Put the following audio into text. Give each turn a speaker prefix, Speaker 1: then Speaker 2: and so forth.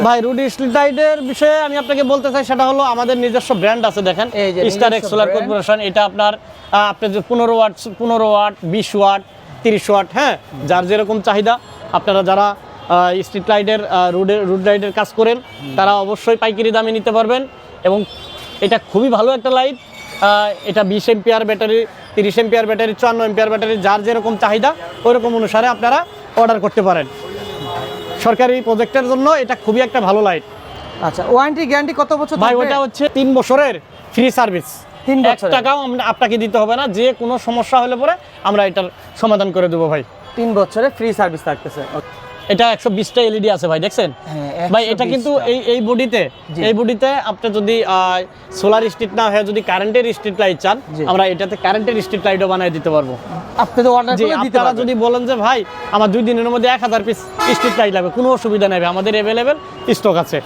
Speaker 1: ভাই Rudi street লাইটের বিষয়ে আমি আপনাকে বলতে চাই, সেটা হলো আমাদের নিজস্ব ব্র্যান্ড আছে। দেখেন স্টার এক্স সোলার কর্পোরেশন, এটা আপনার যে 15 ওয়াট 20 ওয়াট 30 ওয়াট, হ্যাঁ, যার যেরকম চাহিদা। আপনারা যারা স্ট্রিট লাইটের রুড লাইটের কাজ করেন তারা অবশ্যই পাইকারি দামে নিতে পারবেন। এবং এটা খুবই ভালো একটা লাইট। এটা 20 ampere battery, 30 ampere battery, 54 ampere battery, যার যেরকম চাহিদা ওই রকম অনুসারে আপনারা অর্ডার করতে পারেন। সরকারি প্রজেক্টের জন্য এটা খুবই একটা ভালো লাইট।
Speaker 2: আচ্ছা, ওয়ারেন্টি গ্যারান্টি কত বছর
Speaker 1: ভাই
Speaker 2: থাকবে?
Speaker 1: ওটা হচ্ছে 3 বছরের ফ্রি সার্ভিস।
Speaker 2: 3
Speaker 1: 1
Speaker 2: বছর
Speaker 1: টাকাও আপনাকে দিতে হবে না। যে কোনো সমস্যা হলে পরে আমরা এটার সমাধান করে দেবো ভাই।
Speaker 2: 3 বছরের ফ্রি সার্ভিস থাকতেছে।
Speaker 1: এটা 120টা এলইডি আছে ভাই, দেখছেন?
Speaker 2: হ্যাঁ,
Speaker 1: ভাই এটা কিন্তু এই বডিতে আপনি যদি সোলার স্ট্রিট না হয়ে যদি কারেন্টের স্ট্রিট লাইট চান, আমরা এটাতে কারেন্টের স্ট্রিট লাইটও বানিয়ে দিতে পারবো।
Speaker 2: আপনি তো অর্ডার করে দিতে
Speaker 1: আপনারা
Speaker 2: পারবেন।
Speaker 1: যদি বলেন যে ভাই আমার 2 দিনের মধ্যে 1000 পিস স্ট্রিট লাইট লাগবে, কোনো অসুবিধা নেই, আমাদের অ্যাভেলেবেল স্টক আছে।